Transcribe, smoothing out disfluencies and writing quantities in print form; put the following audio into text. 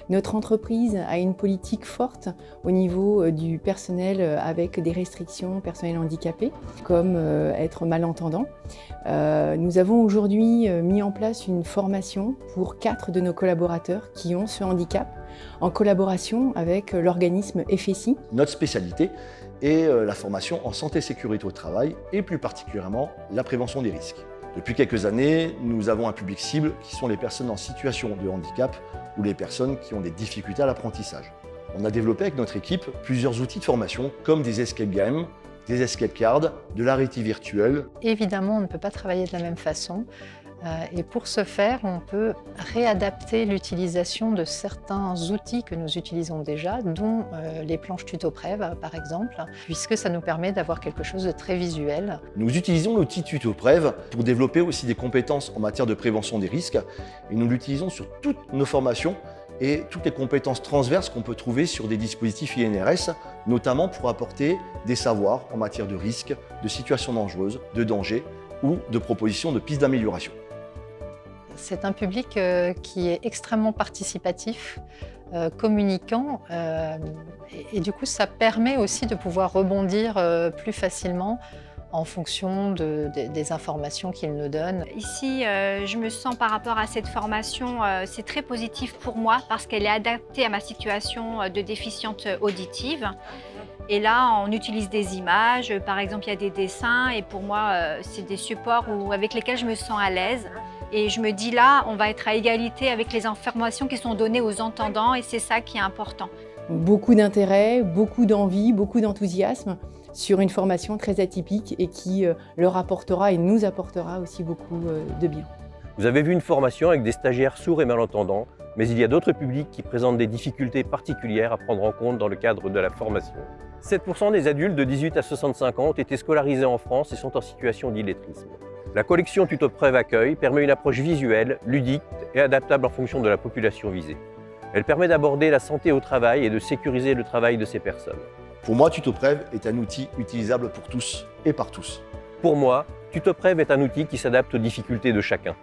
Notre entreprise a une politique forte au niveau du personnel avec des restrictions personnelles handicapées, comme être malentendant. Nous avons aujourd'hui mis en place une formation pour 4 de nos collaborateurs qui ont ce handicap, en collaboration avec l'organisme FSI. Notre spécialité est la formation en santé et sécurité au travail et plus particulièrement la prévention des risques. Depuis quelques années, nous avons un public cible qui sont les personnes en situation de handicap ou les personnes qui ont des difficultés à l'apprentissage. On a développé avec notre équipe plusieurs outils de formation comme des escape games, des escape cards, de la réalité virtuelle. Évidemment, on ne peut pas travailler de la même façon. Et pour ce faire, on peut réadapter l'utilisation de certains outils que nous utilisons déjà, dont les planches TutoPrev par exemple, puisque ça nous permet d'avoir quelque chose de très visuel. Nous utilisons l'outil TutoPrev pour développer aussi des compétences en matière de prévention des risques et nous l'utilisons sur toutes nos formations et toutes les compétences transverses qu'on peut trouver sur des dispositifs INRS, notamment pour apporter des savoirs en matière de risques, de situations dangereuses, de dangers ou de propositions de pistes d'amélioration. C'est un public qui est extrêmement participatif, communicant, et du coup ça permet aussi de pouvoir rebondir plus facilement en fonction des informations qu'il nous donne. Ici, je me sens par rapport à cette formation, c'est très positif pour moi parce qu'elle est adaptée à ma situation de déficiente auditive. Et là, on utilise des images, par exemple, il y a des dessins et pour moi, c'est des supports avec lesquels je me sens à l'aise. Et je me dis là, on va être à égalité avec les informations qui sont données aux entendants et c'est ça qui est important. Beaucoup d'intérêt, beaucoup d'envie, beaucoup d'enthousiasme sur une formation très atypique et qui leur apportera et nous apportera aussi beaucoup de bien. Vous avez vu une formation avec des stagiaires sourds et malentendants, mais il y a d'autres publics qui présentent des difficultés particulières à prendre en compte dans le cadre de la formation. 7% des adultes de 18 à 65 ans ont été scolarisés en France et sont en situation d'illettrisme. La collection TutoPrev Accueil permet une approche visuelle, ludique et adaptable en fonction de la population visée. Elle permet d'aborder la santé au travail et de sécuriser le travail de ces personnes. Pour moi, TutoPrev est un outil utilisable pour tous et par tous. Pour moi, TutoPrev est un outil qui s'adapte aux difficultés de chacun.